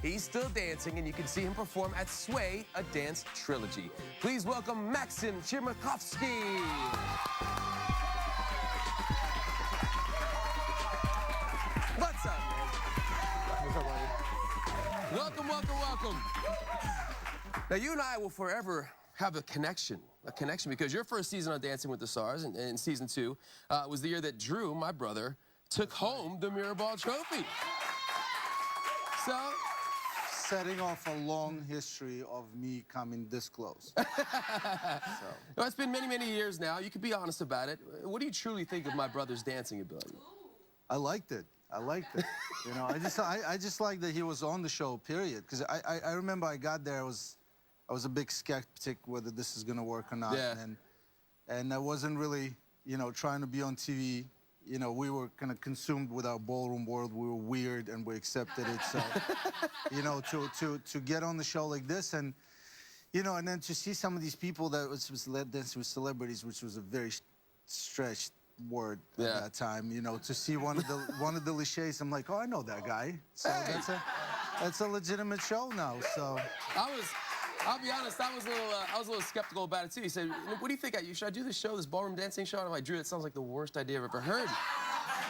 He's still dancing, and you can see him perform at Sway, a dance trilogy. Please welcome Maksim Chmerkovskiy. What's up, man? What's up, buddy? Welcome, welcome, welcome. Now, you and I will forever have a connection because your first season on Dancing with the Stars, in season 2, was the year that Drew, my brother, took home the Mirror Ball trophy. So, setting off a long history of me coming this close. well, it's been many, many years now. You can be honest about it. What do you truly think of my brother's dancing ability? I liked it. I liked it. You know, I just liked that he was on the show, period. Because I remember I got there, I was a big skeptic whether this is going to work or not. Yeah. And I wasn't really, you know, trying to be on TV. You know, we were kind of consumed with our ballroom world. We were weird, and we accepted it. So, you know, to get on the show like this, and, you know, and then to see some of these people that was dancing with celebrities, which was a very stretched word at that time. You know, to see one of the Lacheys, I'm like, oh, I know that guy. So hey. that's a legitimate show now. So I'll be honest, I was a little skeptical about it too. He said, what do you think? Should I do this show, this ballroom dancing show? And I'm like, Drew, that sounds like the worst idea I've ever heard.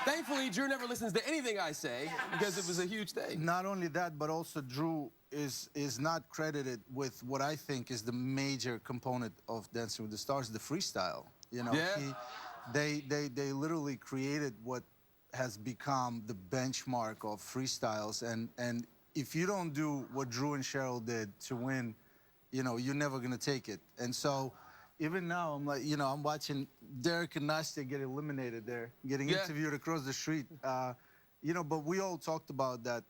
Thankfully, Drew never listens to anything I say because it was a huge thing. Not only that, but also Drew is not credited with what I think is the major component of Dancing with the Stars, the freestyle. You know, yeah. They literally created what has become the benchmark of freestyles. And if you don't do what Drew and Cheryl did to win, you know, you're never going to take it. And so even now, I'm like, you know, I'm watching Derek and Nastya get eliminated there, getting interviewed across the street. You know, but we all talked about that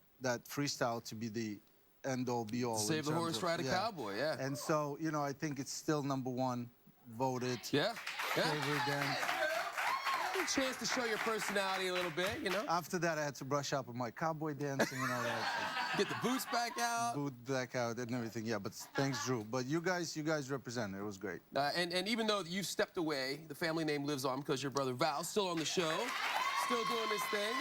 freestyle to be the end-all, be-all. Save the horse, ride a cowboy, yeah. And so, you know, I think it's still #1 voted. Yeah. Favorite dance. A chance to show your personality a little bit, you know? After that, I had to brush up on my cowboy dancing and all that. Get the boots back out. Boot back out and everything, yeah. But thanks, Drew. But you guys represented. It was great. And even though you've stepped away, the family name lives on because your brother Val's still on the show, still doing this thing.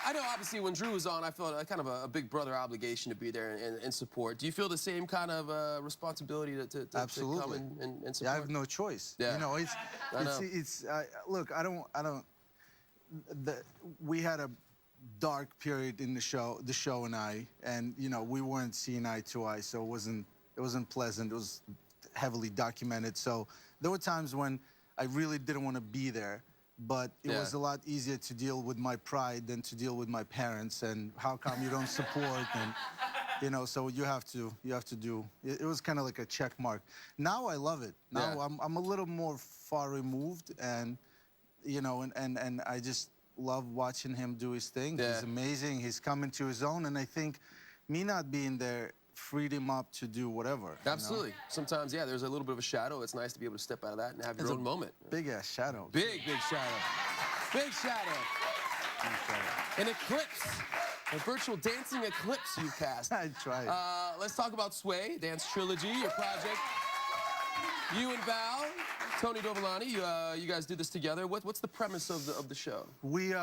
I know, obviously, when Drew was on, I felt kind of a big brother obligation to be there and support. Do you feel the same kind of responsibility to Absolutely. come and support? Yeah, I have no choice. Yeah. You know, look, I don't. We had a dark period in the show and I, and you know, we weren't seeing eye to eye, so it wasn't pleasant. It was heavily documented. So there were times when I really didn't want to be there. But it was a lot easier to deal with my pride than to deal with my parents and how come you don't support, and you know, so you have to do. It was kind of like a check mark. Now I love it. Now I'm a little more far removed, and you know, and I just love watching him do his thing. Yeah. He's amazing. He's coming to his own, and I think me not being there freed him up to do whatever. Absolutely. You know? Sometimes, yeah, there's a little bit of a shadow. It's nice to be able to step out of that and have your own moment. Big-ass shadow. Big shadow. Big shadow. An eclipse. A virtual dancing eclipse you cast. I tried. Let's talk about Sway, Dance Trilogy, your project. You and Val, Tony Dovolani, you guys did this together. What's the premise of the show? We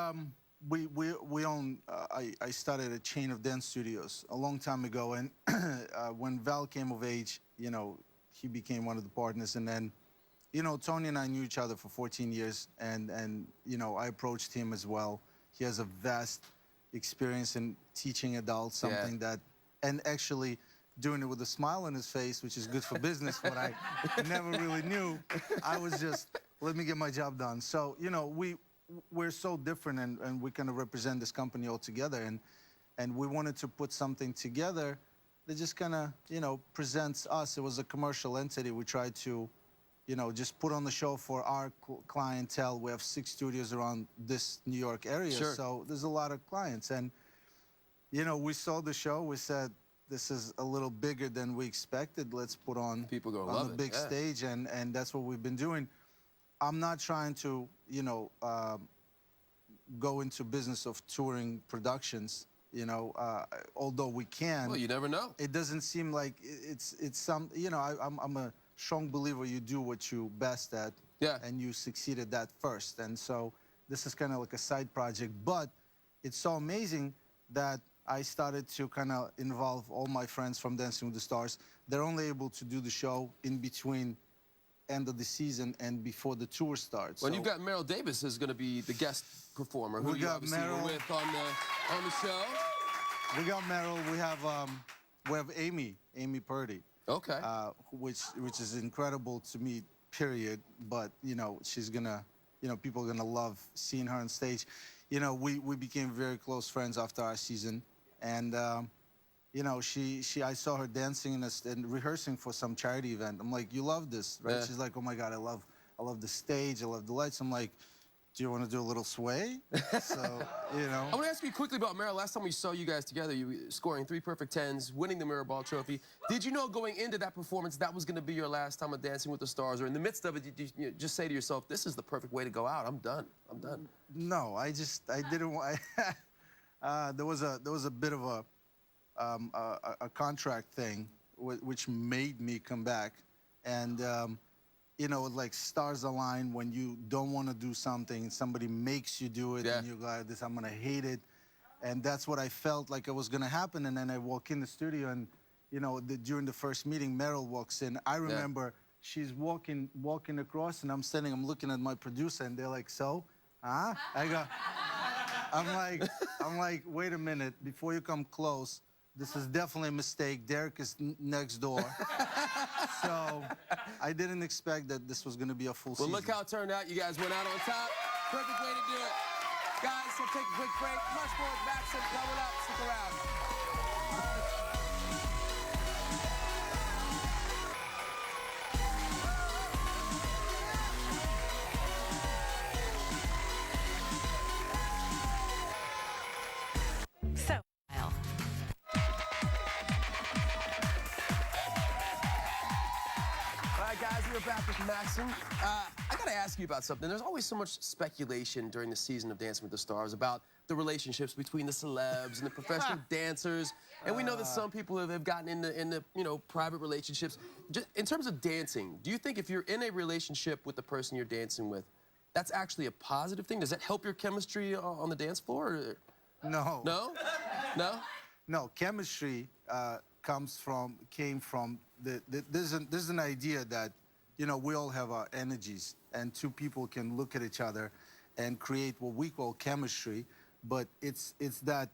own, I started a chain of dance studios a long time ago, and when Val came of age, you know, he became one of the partners, and then, you know, Tony and I knew each other for 14 years, and you know, I approached him as well. He has a vast experience in teaching adults something that, and actually doing it with a smile on his face, which is good for business, what I never really knew. I was just, let me get my job done. So, you know, we're so different, and we kind of represent this company all together, and we wanted to put something together that just kind of, you know, presents us. It was a commercial entity. We tried to, you know, just put on the show for our clientele. We have 6 studios around this New York area, so there's a lot of clients. And, you know, we saw the show. We said, this is a little bigger than we expected. Let's put on the big stage, and that's what we've been doing. I'm not trying to, you know, go into business of touring productions, you know, although we can. Well, you never know. It doesn't seem like it's some, you know, I'm a strong believer you do what you best at, and you succeed at that first. And so this is kind of like a side project, but it's so amazing that I started to kind of involve all my friends from Dancing with the Stars. They're only able to do the show in between end of the season and before the tour starts. Well, so you've got Meryl Davis is going to be the guest performer, who we you got obviously Meryl. were with on the show. We got Meryl. We have Amy Purdy. Okay. Which is incredible to me, period. But you know, she's gonna, you know, people are gonna love seeing her on stage. You know, we became very close friends after our season, and you know, I saw her dancing and rehearsing for some charity event. I'm like, you love this, right? Yeah. She's like, oh my God, I love the stage, I love the lights. I'm like, do you want to do a little sway? So, you know. I want to ask you quickly about Meryl. Last time we saw you guys together, you were scoring 3 perfect 10s, winning the Mirror Ball Trophy. Did you know going into that performance that was going to be your last time of Dancing with the Stars? Or in the midst of it, did you just say to yourself, this is the perfect way to go out. I'm done. I'm done. No, I didn't want. There was a bit of a contract thing which made me come back, and you know, like stars align when you don't want to do something, somebody makes you do it, Yeah. and you're like, "This, I'm gonna hate it," and that's what I felt like it was gonna happen. And then I walk in the studio, and you know, during the first meeting, Meryl walks in. I remember she's walking across, and I'm looking at my producer, and they're like, "So, huh?" I'm like, wait a minute, before you come close, this is definitely a mistake. Derek is next door. So I didn't expect that this was going to be a full season. Well, look how it turned out. You guys went out on top. Perfect way to do it. Guys, we'll take a quick break. Much more with Maksim coming up. Stick around. So, Kyle. All right, guys, we're back with Maksim. I got to ask you about something. There's always so much speculation during the season of Dancing with the Stars about the relationships between the celebs and the professional dancers. And we know that some people have gotten into you know, private relationships. Just in terms of dancing, do you think if you're in a relationship with the person you're dancing with, that's actually a positive thing? Does that help your chemistry on the dance floor? Or? No. No? No? No, chemistry came from there's an idea that, you know, we all have our energies, and two people can look at each other and create what we call chemistry, but it's that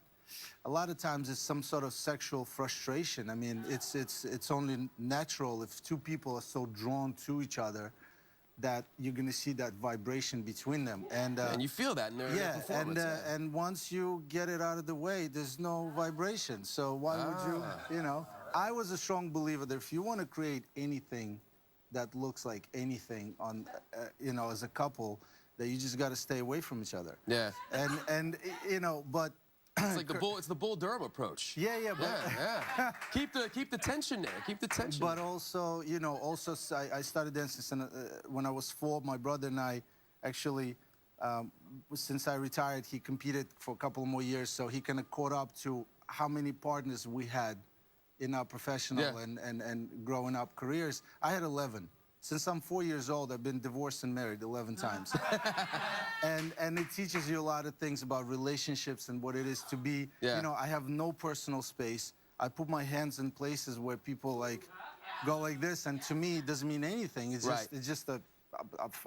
a lot of times it's some sort of sexual frustration. I mean, it's only natural if two people are so drawn to each other that you're going to see that vibration between them. And you feel that in their performance. and once you get it out of the way, there's no vibration. So why would you know? I was a strong believer that if you want to create anything that looks like anything on, you know, as a couple, that you just got to stay away from each other. Yeah. And you know, but it's like it's the Bull Durham approach. yeah, but Yeah. keep the tension there. Keep the tension. But also, you know, I started dancing when I was 4. My brother and I actually, since I retired, he competed for a couple more years, so he kind of caught up to how many partners we had in our professional and growing up careers. I had 11. Since I'm 4 years old, I've been divorced and married 11 times. and it teaches you a lot of things about relationships and what it is to be. You know, I have no personal space. I put my hands in places where people like go like this, and to me, it doesn't mean anything. It's just a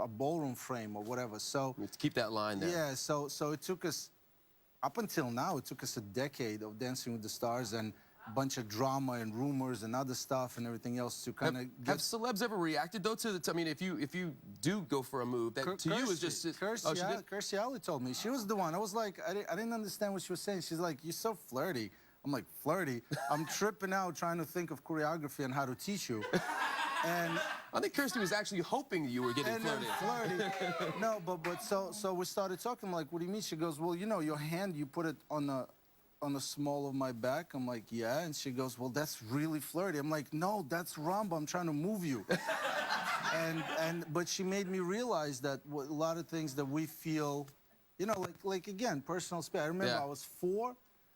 ballroom frame or whatever. So let's keep that line there. Yeah. So it took us, up until now, it took us a decade of Dancing with the Stars and bunch of drama and rumors and other stuff and everything else to kind of Have celebs ever reacted though to the? I mean, if you do go for a move that to you is just Kirstie Alley told me. She was the one. I was like, I didn't understand what she was saying. She's like, you're so flirty. I'm like, flirty? I'm tripping out trying to think of choreography and how to teach you. And I think Kirstie was actually hoping you were getting flirty. No, but so we started talking. I'm like, what do you mean? She goes, well, you know, your hand, you put it on the small of my back. I'm like, yeah. And she goes, well, that's really flirty. I'm like, no, that's rumba. I'm trying to move you. But she made me realize that a lot of things that we feel, you know, like again, personal space. I remember I was 4.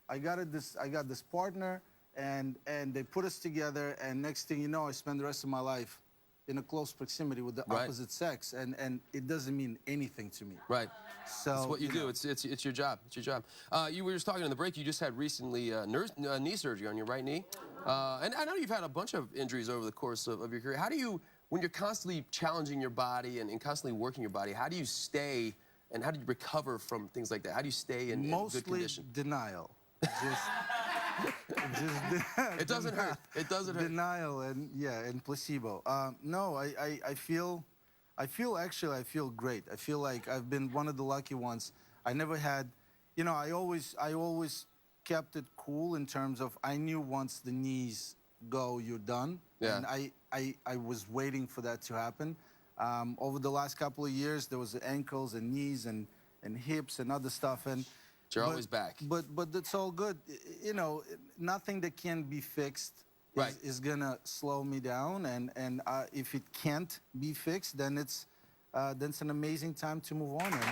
I got this partner, and they put us together, and next thing you know, I spent the rest of my life in a close proximity with the Right. opposite sex, and it doesn't mean anything to me. Right. So It's what you do. know, It's your job. It's your job. You were just talking in the break. You just had recently knee surgery on your right knee, and I know you've had a bunch of injuries over the course of your career. How do you, when you're constantly challenging your body and constantly working your body, how do you stay and how do you recover from things like that? How do you stay in good condition? Mostly denial. Just It doesn't hurt. It doesn't hurt. Denial and placebo. No, I feel great. I feel like I've been one of the lucky ones. I never had, you know, I always kept it cool in terms of I knew once the knees go, you're done. Yeah. And I was waiting for that to happen. Over the last couple of years, there was ankles and knees and hips and other stuff. And You're always back. But that's all good. You know, nothing that can be fixed Right. is gonna slow me down. And if it can't be fixed, then it's an amazing time to move on. And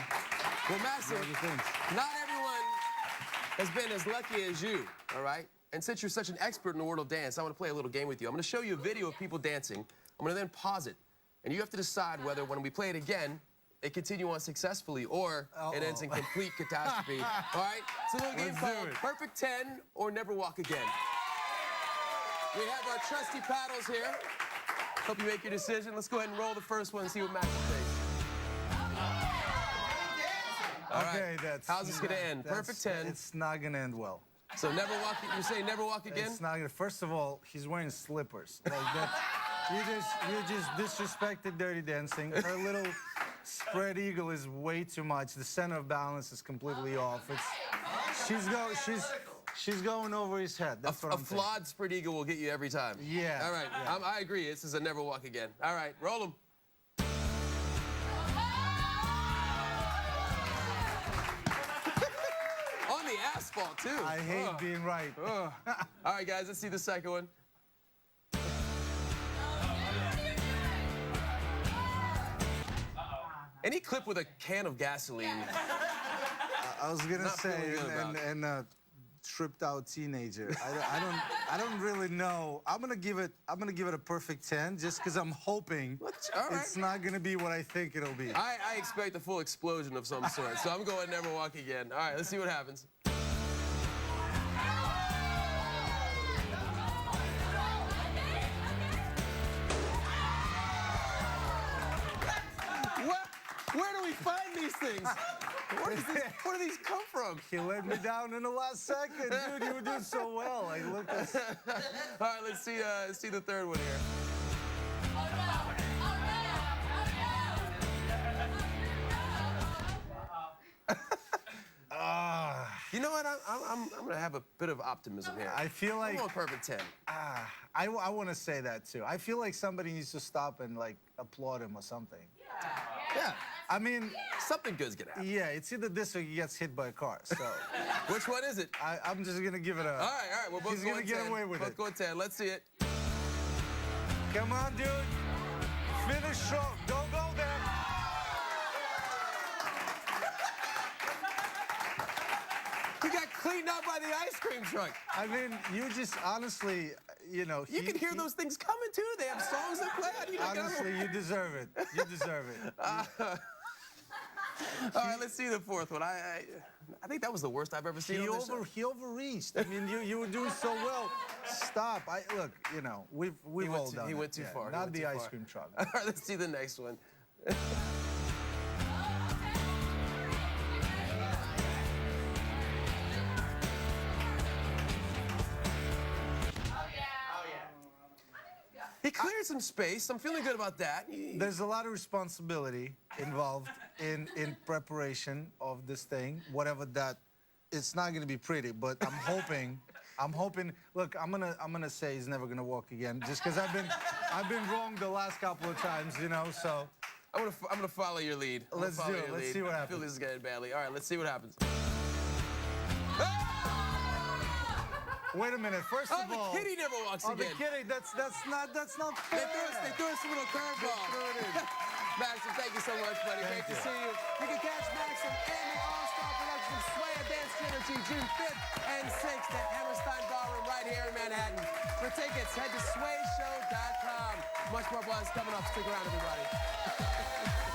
Well, Maksim, other things. not everyone has been as lucky as you, all right? And since you're such an expert in the world of dance, I want to play a little game with you. I'm going to show you a video of people dancing. I'm going to then pause it. And you have to decide whether, when we play it again, they continue on successfully or it ends in complete catastrophe. All right? It's a little game Let's do called it. Perfect 10 or Never Walk Again. We have our trusty paddles here. Hope you make your decision. Let's go ahead and roll the first one and see what Maksim thinks. All right. Okay, that's How's this gonna end? Perfect 10. It's not gonna end well. So never walk. You're saying never walk again? It's not gonna. First of all, he's wearing slippers. Like that. You just disrespected Dirty Dancing. Her little spread eagle is way too much. The center of balance is completely off. She's going over his head. That's what A I'm thinking. flawed spread eagle will get you every time. Yeah. All right. Yeah. I agree. This is a never walk again. All right. Roll them. On the asphalt too. I hate being right. All right, guys. Let's see the second one. Any clip with a can of gasoline. I was gonna Not say, feeling good about it. and a tripped out teenager. I don't really know. I'm gonna give it a perfect 10 just because I'm hoping All right. it's not gonna be what I think it'll be. I expect a full explosion of some sort, so I'm going never walk again. All right, let's see what happens. Where do we find these things? Where do these come from? He let me down in the last second, dude. You were doing so well. I looked at. All right, let's see the third one here. You know what? I'm gonna have a bit of optimism here. I feel like I'm going perfect 10. I want to say that too. I feel like somebody needs to stop and like applaud him or something. Yeah, I mean, something good's gonna happen. yeah, it's either this or he gets hit by a car. So Which one is it? I'm just gonna give it a. All right, we're both He's going gonna get 10. away with both it. going 10. Let's see it. Come on, dude. Finish strong. Don't go there. He got cleaned up by the ice cream truck. I mean, you just honestly, you know. You can hear those things coming too. They have songs that play. How do you not get Honestly, you deserve it. You deserve it. All right, let's see the fourth one. I think that was the worst I've ever seen. He overreached. I mean, you were doing so well. Stop. Look, you know, we've all done it. He went too far. He Not went the too ice far. cream truck. All right, let's see the next one. He cleared some space. I'm feeling good about that. There's a lot of responsibility involved in preparation of this thing, whatever that. It's not going to be pretty, but I'm hoping. Look, I'm gonna say he's never gonna walk again, just because I've been wrong the last couple of times, you know. So I'm gonna follow your lead. Let's do it. Let's see what I feel happens. this is getting badly. All right, let's see what happens. wait a minute. First of all, the kitty never walks oh, the again. kitty. That's not fair. They threw us a little curveball. Threw it in. Maxim, thank you so much, buddy. Great to see you. You can catch Maxim and the all-star production of Sway a Dance Trilogy June 5th and 6th at Hammerstein Ballroom right here in Manhattan. For tickets, head to swayshow.com. Much more buzz coming up. Stick around, everybody.